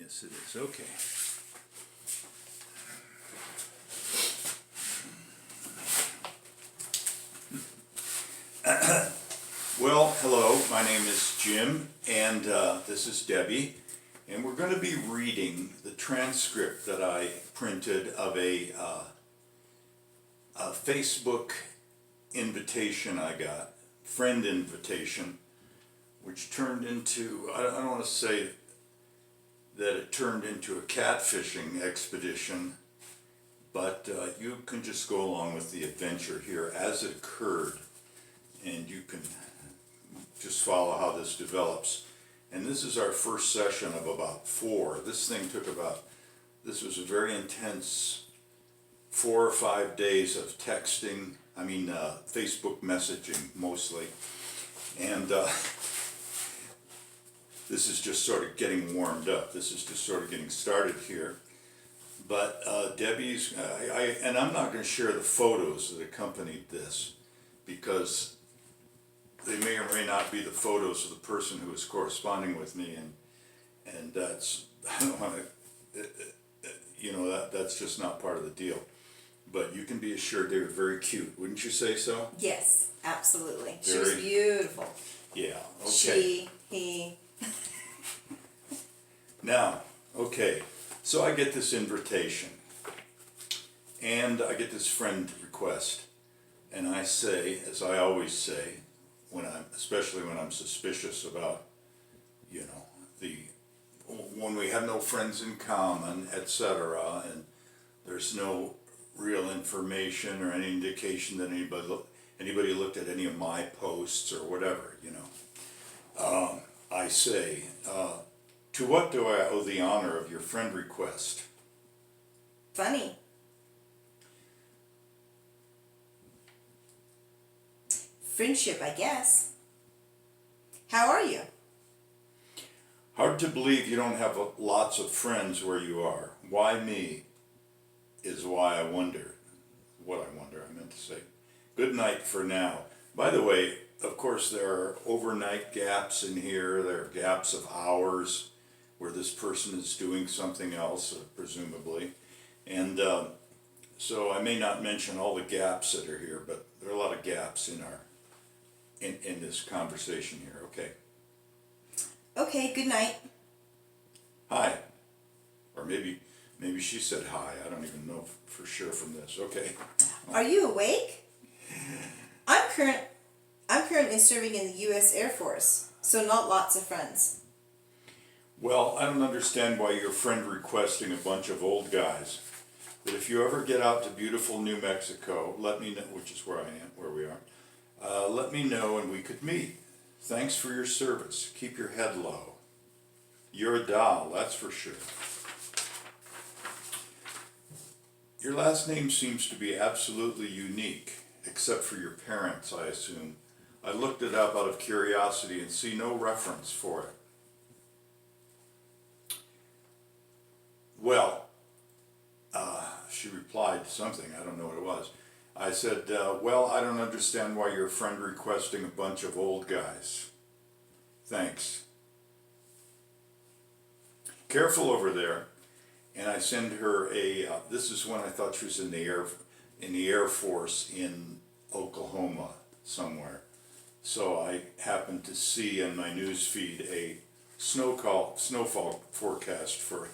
Yes, it is. Okay. Well, hello, my name is Jim, and this is Debbie, and we're going to be reading the transcript that I printed of a Facebook invitation I got, friend invitation, which turned into, I don't want to say that it turned into a catfishing expedition, but you can just go along with the adventure here as it occurred, and you can just follow how this develops. And this is our first session of about 4. This was a very intense 4 or 5 days of texting, Facebook messaging mostly. And this is just sort of getting warmed up. This is just sort of getting started here. But Debbie's, and I'm not going to share the photos that accompanied this, because they may or may not be the photos of the person who is corresponding with me, and that's, I don't want to, that's just not part of the deal. But you can be assured they were very cute, wouldn't you say so? Yes, absolutely. She was beautiful. Yeah, okay. She, he. Now, okay, so I get this invitation, and I get this friend request, and I say, as I always say, especially when I'm suspicious about, when we have no friends in common, etc., and there's no real information or any indication that anybody looked at any of my posts or whatever, I say, to what do I owe the honor of your friend request? Funny. Friendship, I guess. How are you? Hard to believe you don't have lots of friends where you are. Why me is why I wonder. What I wonder, I meant to say. Good night for now. By the way, of course, there are overnight gaps in here. There are gaps of hours where this person is doing something else, presumably. And so I may not mention all the gaps that are here, but there are a lot of gaps in this conversation here. Okay. Okay, good night. Hi. Or maybe she said hi. I don't even know for sure from this. Okay. Are you awake? I'm currently serving in the U.S. Air Force, so not lots of friends. Well, I don't understand why your friend requesting a bunch of old guys. But if you ever get out to beautiful New Mexico, let me know, which is where we are. Let me know and we could meet. Thanks for your service. Keep your head low. You're a doll, that's for sure. Your last name seems to be absolutely unique, except for your parents, I assume. I looked it up out of curiosity and see no reference for it. Well, she replied something, I don't know what it was. I said, well, I don't understand why your friend requesting a bunch of old guys. Thanks. Careful over there. And I send her this is when I thought she was in the Air Force in Oklahoma somewhere. So I happened to see in my news feed a snowfall forecast for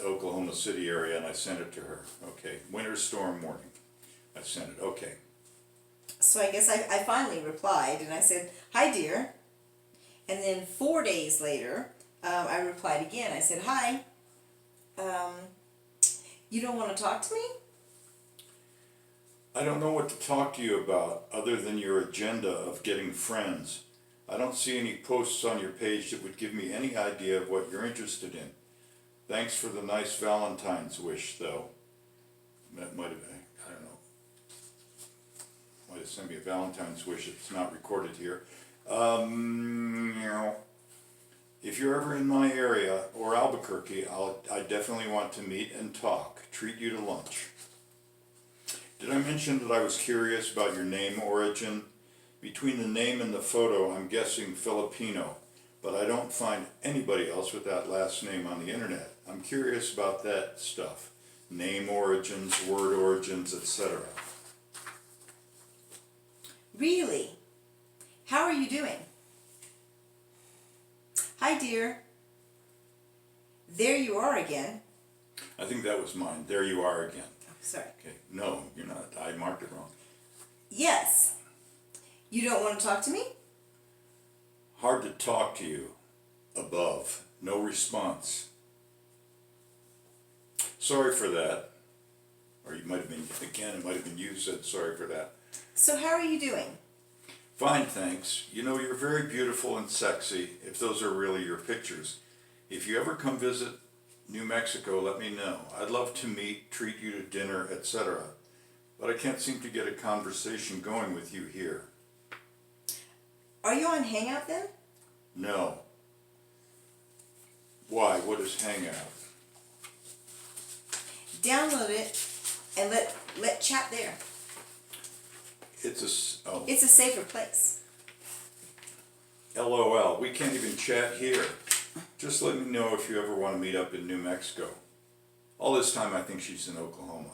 Oklahoma City area, and I sent it to her. Okay, winter storm warning. I sent it. Okay. So I guess I finally replied, and I said, hi, dear. And then 4 days later, I replied again. I said, hi. You don't want to talk to me? I don't know what to talk to you about other than your agenda of getting friends. I don't see any posts on your page that would give me any idea of what you're interested in. Thanks for the nice Valentine's wish, though. That might have been, I don't know. Might have sent me a Valentine's wish. It's not recorded here. If you're ever in my area or Albuquerque, I definitely want to meet and talk. Treat you to lunch. Did I mention that I was curious about your name origin? Between the name and the photo, I'm guessing Filipino. but I don't find anybody else with that last name on the internet. I'm curious about that stuff. Name origins, word origins, etc. Really? How are you doing? Hi, dear. There you are again. I think that was mine. There you are again. Oh, sorry. Okay. No, you're not. I marked it wrong. Yes. You don't want to talk to me? Hard to talk to you. Above. No response. Sorry for that. Or you might have been, again, it might have been you said sorry for that. So how are you doing? Fine, thanks. You know, you're very beautiful and sexy, if those are really your pictures. If you ever come visit New Mexico, let me know. I'd love to meet, treat you to dinner, etc. But I can't seem to get a conversation going with you here. Are you on Hangout then? No. Why? What is Hangout? Download it and let chat there. It's a safer place. LOL. We can't even chat here. Just let me know if you ever want to meet up in New Mexico. All this time I think she's in Oklahoma.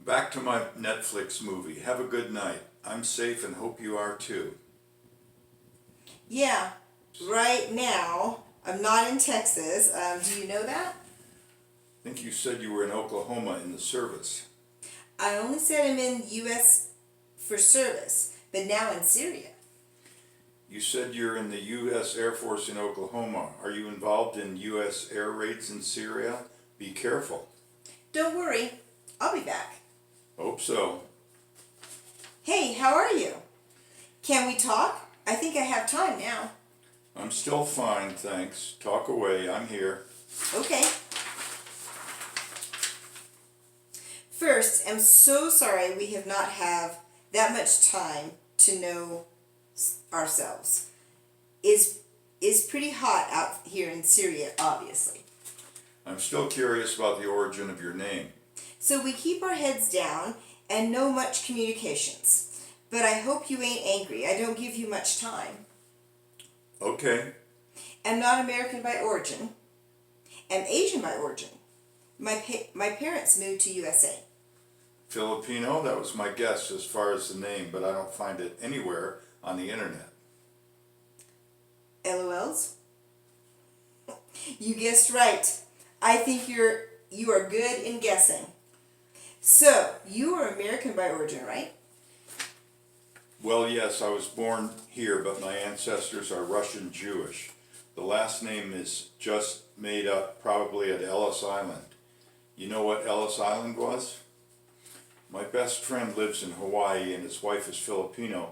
Back to my Netflix movie. Have a good night. I'm safe and hope you are too. Yeah, right now I'm not in Texas. Do you know that? I think you said you were in Oklahoma in the service. I only said I'm in U.S. for service, but now in Syria. You said you're in the U.S. Air Force in Oklahoma. Are you involved in U.S. air raids in Syria? Be careful. Don't worry, I'll be back. Hope so. Hey, how are you? Can we talk? I think I have time now. I'm still fine, thanks. Talk away, I'm here. Okay. First, I'm so sorry we have not have that much time to know ourselves. Is pretty hot out here in Syria, obviously. I'm still curious about the origin of your name. So we keep our heads down and no much communications. But I hope you ain't angry. I don't give you much time. Okay. I'm not American by origin. I'm Asian by origin. My parents moved to USA. Filipino, that was my guess as far as the name, but I don't find it anywhere on the internet. LOLs? You guessed right. I think you are good in guessing. So, you are American by origin, right? Well, yes, I was born here, but my ancestors are Russian Jewish. The last name is just made up, probably at Ellis Island. You know what Ellis Island was? My best friend lives in Hawaii and his wife is Filipino,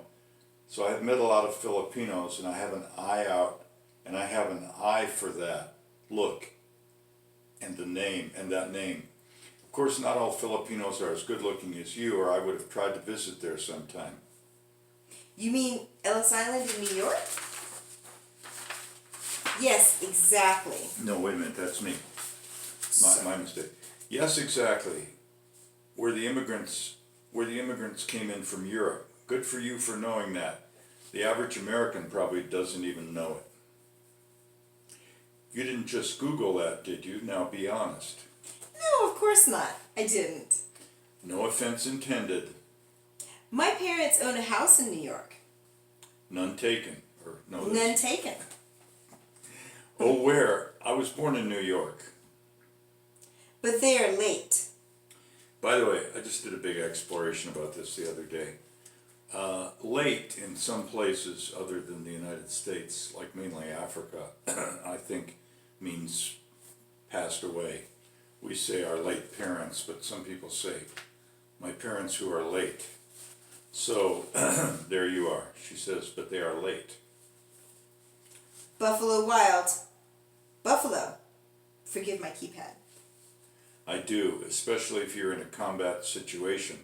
so I've met a lot of Filipinos and I have an eye out, and I have an eye for that look and the name and that name. Of course, not all Filipinos are as good looking as you, or I would have tried to visit there sometime. You mean Ellis Island in New York? Yes, exactly. No, wait a minute, that's me. My mistake. Yes, exactly. Where the immigrants came in from Europe. Good for you for knowing that. The average American probably doesn't even know it. You didn't just Google that, did you? Now be honest. No, of course not. I didn't. No offense intended. My parents own a house in New York. None taken. Or no. None taken. Oh, where? I was born in New York. But they are late. By the way, I just did a big exploration about this the other day. Late in some places other than the United States, like mainly Africa, I think means passed away. We say our late parents, but some people say my parents who are late. So there you are. She says, but they are late. Buffalo Wild. Buffalo. Forgive my keypad. I do, especially if you're in a combat situation.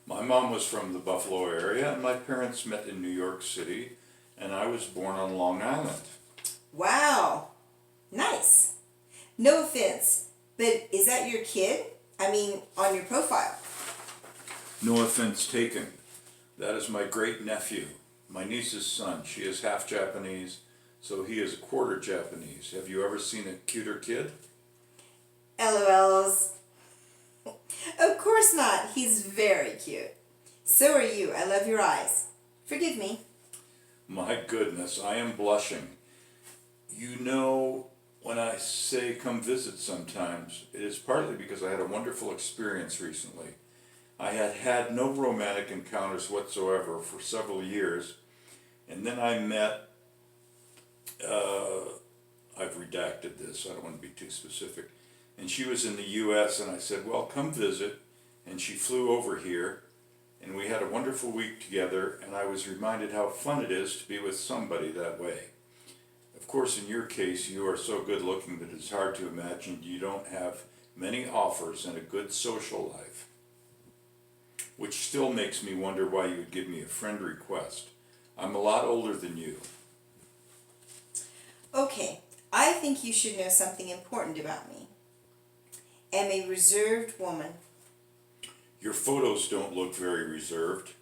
My mom was from the Buffalo area, and my parents met in New York City, and I was born on Long Island. Wow. Nice. No offense, but is that your kid? I mean, on your profile. No offense taken. That is my great nephew, my niece's son. She is half Japanese, So he is a quarter Japanese. Have you ever seen a cuter kid? LOLs. Of course not. He's very cute. So are you. I love your eyes. Forgive me. My goodness, I am blushing. You know, when I say come visit sometimes, it is partly because I had a wonderful experience recently. I had had no romantic encounters whatsoever for several years, and then I met, I've redacted this, I don't want to be too specific, and she was in the US, and I said, well, come visit, and she flew over here, and we had a wonderful week together, and I was reminded how fun it is to be with somebody that way. Of course, in your case, you are so good looking that it's hard to imagine you don't have many offers and a good social life. Which still makes me wonder why you would give me a friend request. I'm a lot older than you. Okay, I think you should know something important about me. Am a reserved woman. Your photos don't look very reserved.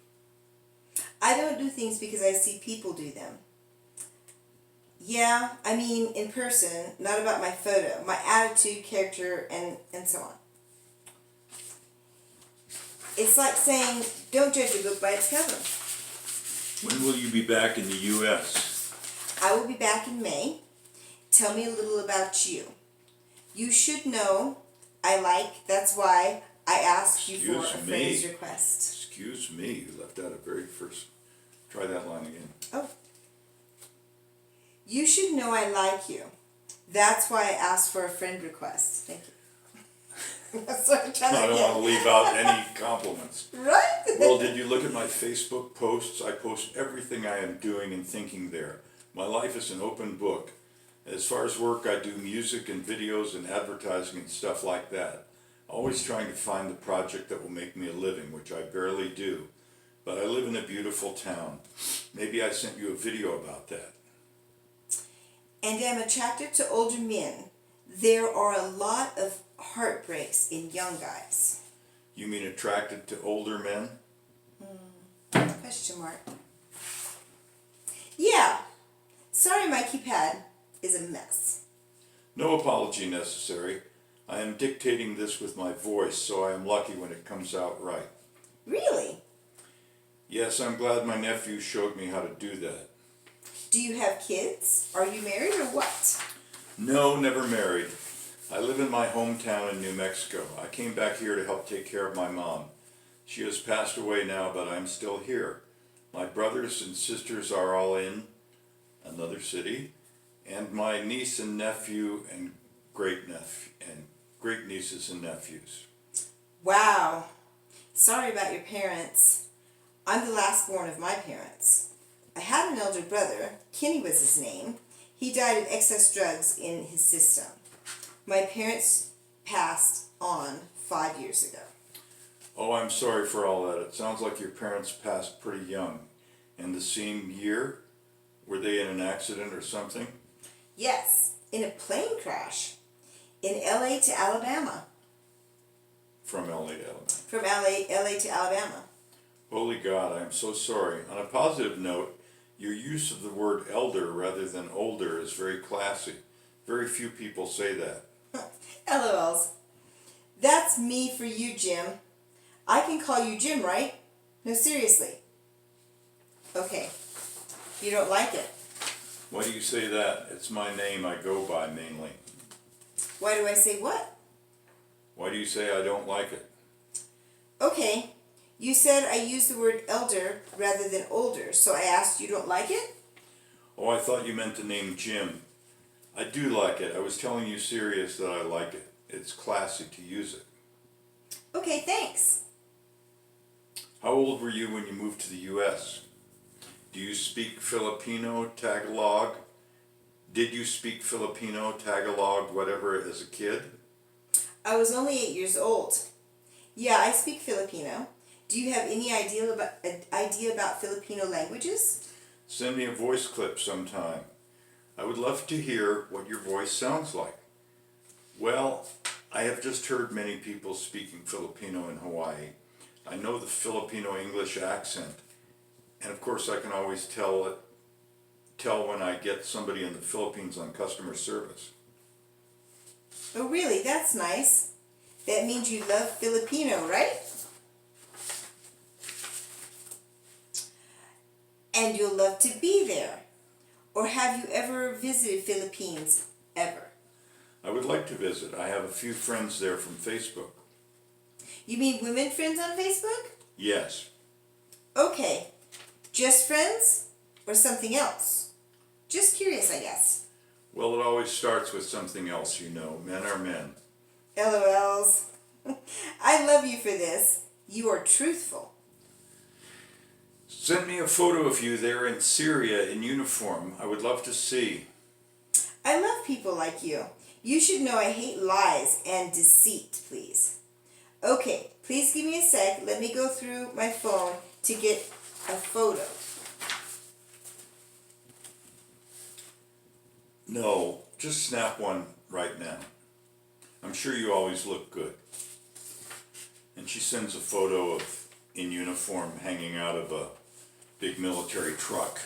I don't do things because I see people do them. Yeah, I mean in person, not about my photo, my attitude, character, and so on. It's like saying, don't judge a book by its cover. When will you be back in the US? I will be back in May. Tell me a little about you. You should know that's why I asked you for a friend's request. Excuse me, you left out a very first, try that line again. Oh. You should know I like you. That's why I asked for a friend request. Thank you. I don't want to leave out any compliments. Right? Well, did you look at my Facebook posts? I post everything I am doing and thinking there. My life is an open book. As far as work, I do music and videos and advertising and stuff like that. Always trying to find the project that will make me a living, which I barely do. But I live in a beautiful town. Maybe I sent you a video about that. And am attracted to older men. There are a lot of heartbreaks in young guys. You mean attracted to older men? Question mark. Yeah. Sorry my keypad is a mess. No apology necessary. I am dictating this with my voice, so I am lucky when it comes out right. Really? Yes, I'm glad my nephew showed me how to do that. Do you have kids? Are you married or what? No, never married. I live in my hometown in New Mexico. I came back here to help take care of my mom. She has passed away now, but I'm still here. My brothers and sisters are all in another city, and my niece and nephew and great nieces and nephews. Wow. Sorry about your parents. I'm the last born of my parents. I had an elder brother. Kenny was his name. He died of excess drugs in his system. My parents passed on 5 years ago. Oh, I'm sorry for all that. It sounds like your parents passed pretty young. In the same year? Were they in an accident or something? Yes, in a plane crash. In LA to Alabama. From LA to Alabama. From LA to Alabama. Holy God, I am so sorry. On a positive note, your use of the word elder rather than older is very classy. Very few people say that. LOLs. That's me for you, Jim. I can call you Jim, right? No, seriously. Okay. You don't like it. Why do you say that? It's my name I go by mainly. Why do I say what? Why do you say I don't like it? Okay. You said I use the word elder rather than older, so I asked you don't like it? Oh, I thought you meant the name Jim. I do like it. I was telling you serious that I like it. It's classy to use it. Okay, thanks. How old were you when you moved to the U.S.? Do you speak Filipino, Tagalog? Did you speak Filipino, Tagalog, whatever, as a kid? I was only 8 years old. Yeah, I speak Filipino. Do you have any idea about Filipino languages? Send me a voice clip sometime. I would love to hear what your voice sounds like. Well, I have just heard many people speaking Filipino in Hawaii. I know the Filipino English accent, and of course I can always tell tell when I get somebody in the Philippines on customer service. Oh, really? That's nice. That means you love Filipino, right? And you'll love to be there. Or have you ever visited Philippines? Ever? I would like to visit. I have a few friends there from Facebook. You mean women friends on Facebook? Yes. Okay. Just friends? Or something else? Just curious, I guess. Well, it always starts with something else, you know. Men are men. LOLs. I love you for this. You are truthful. Send me a photo of you there in Syria in uniform. I would love to see. I love people like you. You should know I hate lies and deceit, please. Okay, please give me a sec. Let me go through my phone to get a photo. No, just snap one right now. I'm sure you always look good. And she sends a photo of in uniform hanging out of a big military truck.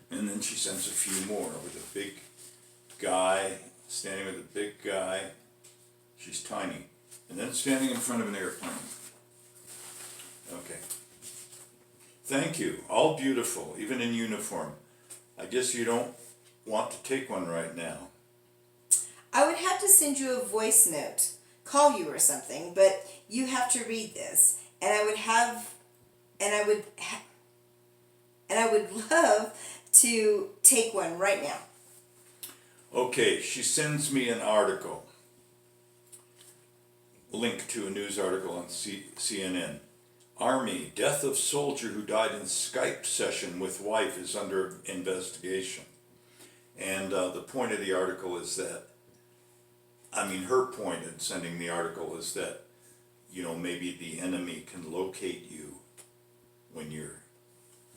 And then she sends a few more with a big guy, standing with a big guy. She's tiny. And then standing in front of an airplane. Okay. Thank you. All beautiful, even in uniform. I guess you don't want to take one right now. I would have to send you a voice note, call you or something, but you have to read this. And I would love to take one right now. Okay, she sends me an article. Link to a news article on CNN. Army, death of soldier who died in Skype session with wife is under investigation. And the point of the article is that, her point in sending the article is that, maybe the enemy can locate you when you're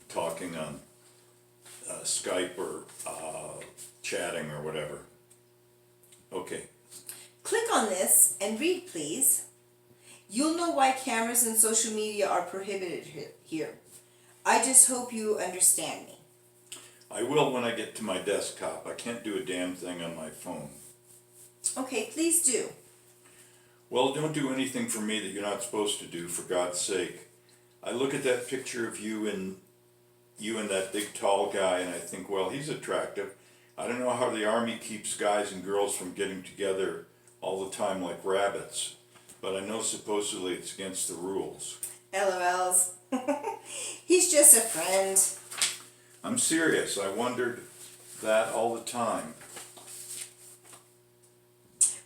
talking on Skype or chatting or whatever. Okay. Click on this and read, please. You'll know why cameras and social media are prohibited here. I just hope you understand me. I will when I get to my desktop. I can't do a damn thing on my phone. Okay, please do. Well, don't do anything for me that you're not supposed to do, for God's sake. I look at that picture of you and that big tall guy, and I think, well, he's attractive. I don't know how the Army keeps guys and girls from getting together all the time like rabbits, but I know supposedly it's against the rules. LOLs. He's just a friend. I'm serious. I wondered that all the time.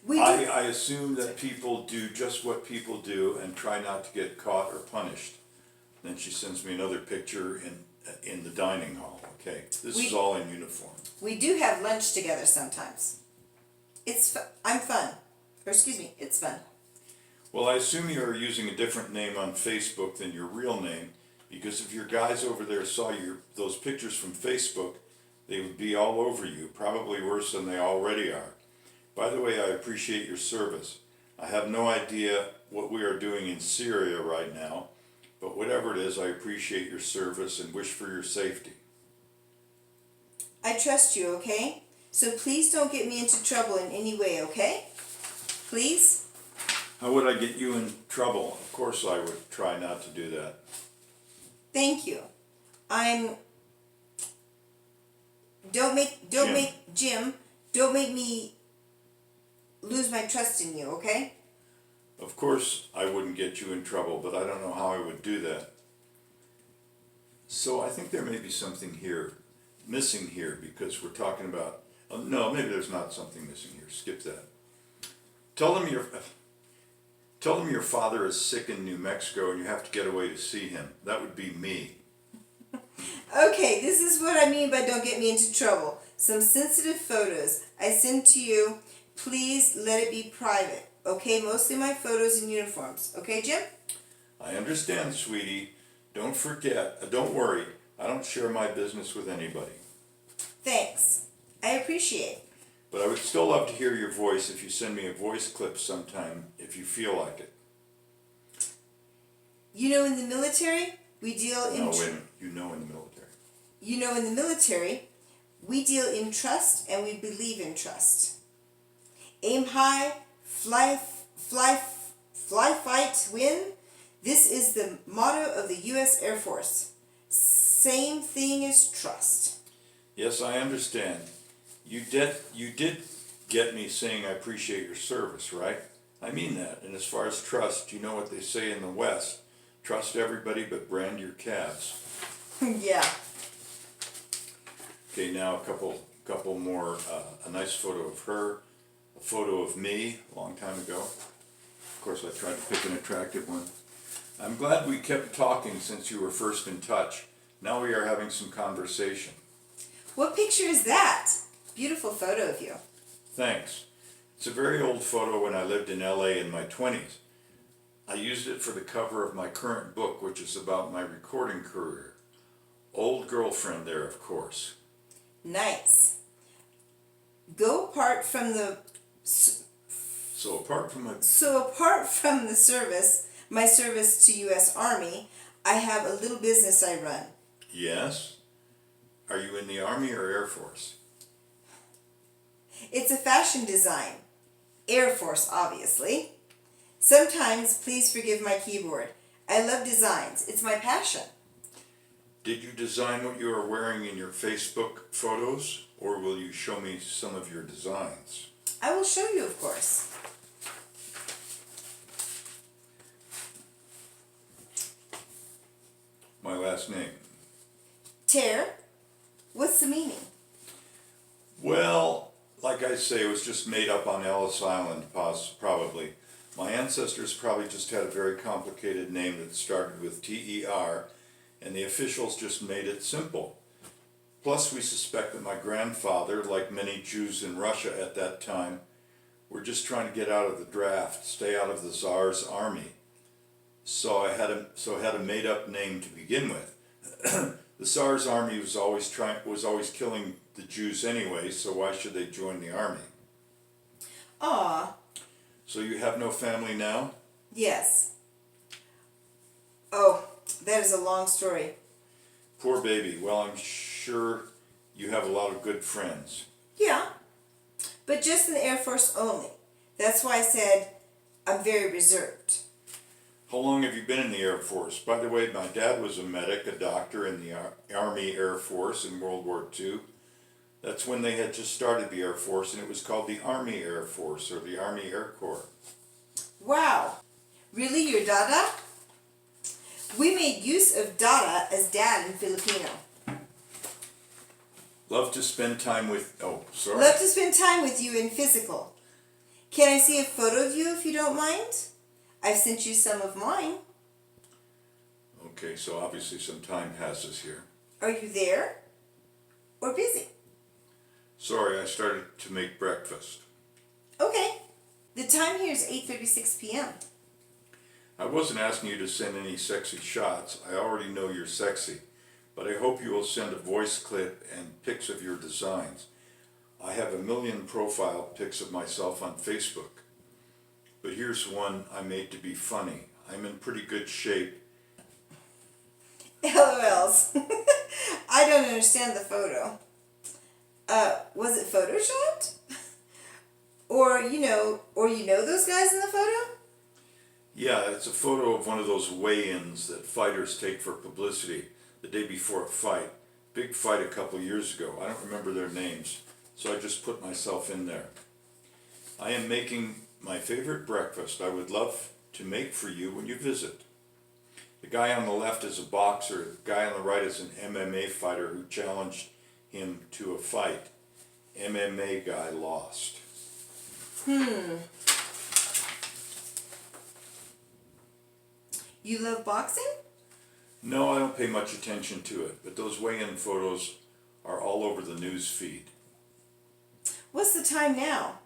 I assume that people do just what people do and try not to get caught or punished. Then she sends me another picture in the dining hall. Okay, this is all in uniform. We do have lunch together sometimes. I'm fun. Or excuse me, it's fun. Well, I assume you're using a different name on Facebook than your real name, because if your guys over there saw those pictures from Facebook, they would be all over you, probably worse than they already are. By the way, I appreciate your service. I have no idea what we are doing in Syria right now, but whatever it is, I appreciate your service and wish for your safety. I trust you, okay? So please don't get me into trouble in any way, okay? Please? How would I get you in trouble? Of course I would try not to do that. Thank you. Don't make me lose my trust in you, okay? Of course I wouldn't get you in trouble, but I don't know how I would do that. So I think there may be something missing here, because we're talking about, no, maybe there's not something missing here. Skip that. Tell them your father is sick in New Mexico and you have to get away to see him. That would be me. Okay, this is what I mean by don't get me into trouble. Some sensitive photos I send to you. Please let it be private, okay? Mostly my photos in uniforms. Okay, Jim? I understand, sweetie. Don't worry. I don't share my business with anybody. Thanks. I appreciate. But I would still love to hear your voice if you send me a voice clip sometime, if you feel like it. In the military, we deal in... No, wait a minute. In the military. In the military, We deal in trust and we believe in trust. Aim high, fly, fight, win. This is the motto of the U.S. Air Force. Same thing as trust. Yes, I understand. You did get me saying I appreciate your service, right? I mean that. And as far as trust, you know what they say in the West. Trust everybody but brand your calves. Yeah. Okay, now a couple more. A nice photo of her, a photo of me a long time ago. Of course, I tried to pick an attractive one. I'm glad we kept talking since you were first in touch. Now we are having some conversation. What picture is that? Beautiful photo of you. Thanks. It's a very old photo when I lived in LA in my 20s. I used it for the cover of my current book, which is about my recording career. Old girlfriend there, of course. Nice. Go apart from the... So apart from the service, my service to U.S. Army, I have a little business I run. Yes? Are you in the Army or Air Force? It's a fashion design. Air Force, obviously. Sometimes, please forgive my keyboard. I love designs. It's my passion. Did you design what you are wearing in your Facebook photos, or will you show me some of your designs? I will show you, of course. My last name. Terr, what's the meaning? Well, like I say, it was just made up on Ellis Island, probably. My ancestors probably just had a very complicated name that started with T-E-R, and the officials just made it simple. Plus, we suspect that my grandfather, like many Jews in Russia at that time, were just trying to get out of the draft, stay out of the Tsar's army. So I had a made-up name to begin with. The Tsar's army was always killing the Jews anyway, so why should they join the army? Aw. So you have no family now? Yes. Oh, that is a long story. Poor baby. Well, I'm sure you have a lot of good friends. Yeah, but just in the Air Force only. That's why I said I'm very reserved. How long have you been in the Air Force? By the way, my dad was a medic, a doctor in the Army Air Force in World War II. That's when they had just started the Air Force, and it was called the Army Air Force, or the Army Air Corps. Wow. Really, your dada? We made use of dada as dad in Filipino. Love to spend time with... Oh, sorry. Love to spend time with you in physical. Can I see a photo of you if you don't mind? I've sent you some of mine. Okay, so obviously some time passes here. Are you there? Or busy? Sorry, I started to make breakfast. Okay. The time here is 8:36 p.m. I wasn't asking you to send any sexy shots. I already know you're sexy. But I hope you will send a voice clip and pics of your designs. I have 1 million profile pics of myself on Facebook. But here's one I made to be funny. I'm in pretty good shape. LOLs. I don't understand the photo. Was it photoshopped? or you know those guys in the photo? Yeah, it's a photo of one of those weigh-ins that fighters take for publicity the day before a fight. Big fight a couple years ago. I don't remember their names, so I just put myself in there. I am making my favorite breakfast I would love to make for you when you visit. The guy on the left is a boxer. The guy on the right is an MMA fighter who challenged him to a fight. MMA guy lost. You love boxing? No, I don't pay much attention to it, but those weigh-in photos are all over the news feed. What's the time now?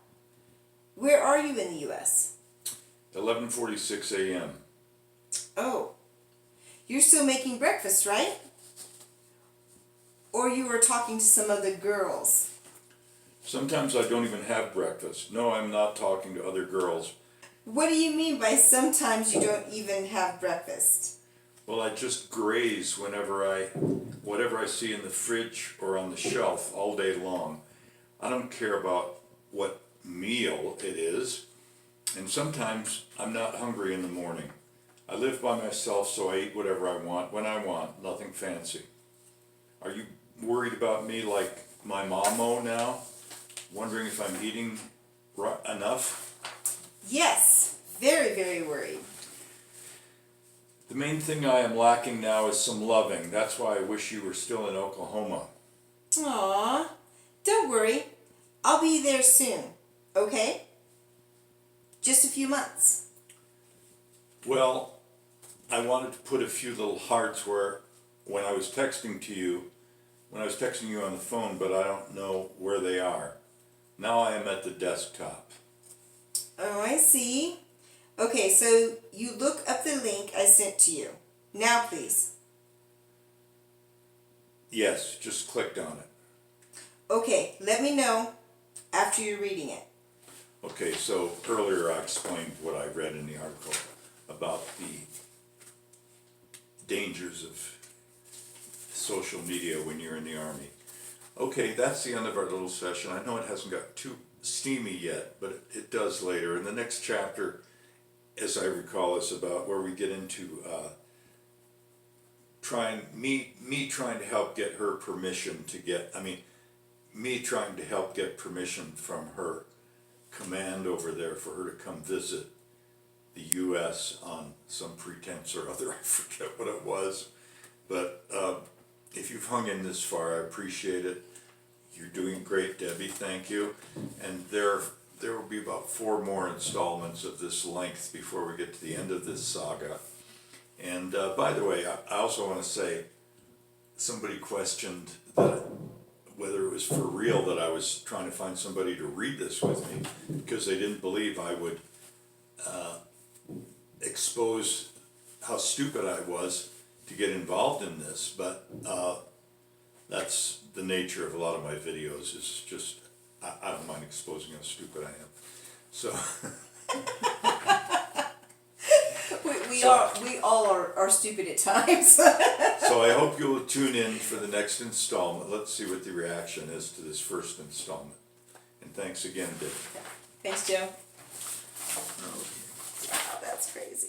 Where are you in the U.S.? 11:46 a.m. Oh, you're still making breakfast, right? Or you were talking to some other girls? Sometimes I don't even have breakfast. No, I'm not talking to other girls. What do you mean by sometimes you don't even have breakfast? Well, I just graze whatever I see in the fridge or on the shelf all day long. I don't care about what meal it is, and sometimes I'm not hungry in the morning. I live by myself, so I eat whatever I want, when I want, nothing fancy. Are you worried about me like my mom now? Wondering if I'm eating enough? Yes, very, very worried. The main thing I am lacking now is some loving. That's why I wish you were still in Oklahoma. Aw, don't worry. I'll be there soon, okay? Just a few months. Well, I wanted to put a few little hearts where, when I was texting you on the phone, but I don't know where they are. Now I am at the desktop. Oh, I see. Okay, so you look up the link I sent to you. Now, please. Yes, just clicked on it. Okay, let me know after you're reading it. Okay, so earlier I explained what I read in the article about the dangers of social media when you're in the Army. Okay, that's the end of our little session. I know it hasn't got too steamy yet, but it does later. And the next chapter, as I recall, is about where we get into trying to help get her permission to get, me trying to help get permission from her command over there for her to come visit the U.S. on some pretense or other. I forget what it was, but if you've hung in this far, I appreciate it. You're doing great, Debbie. Thank you. And there will be about 4 more installments of this length before we get to the end of this saga. And by the way, I also want to say, somebody questioned that whether it was for real that I was trying to find somebody to read this with me, because they didn't believe I would expose how stupid I was to get involved in this. But that's the nature of a lot of my videos, is just, I don't mind exposing how stupid I am. So we all are stupid at times. so I hope you'll tune in for the next installment. Let's see what the reaction is to this first installment. And thanks again, Dick. Thanks, Joe. Okay. Wow, that's crazy.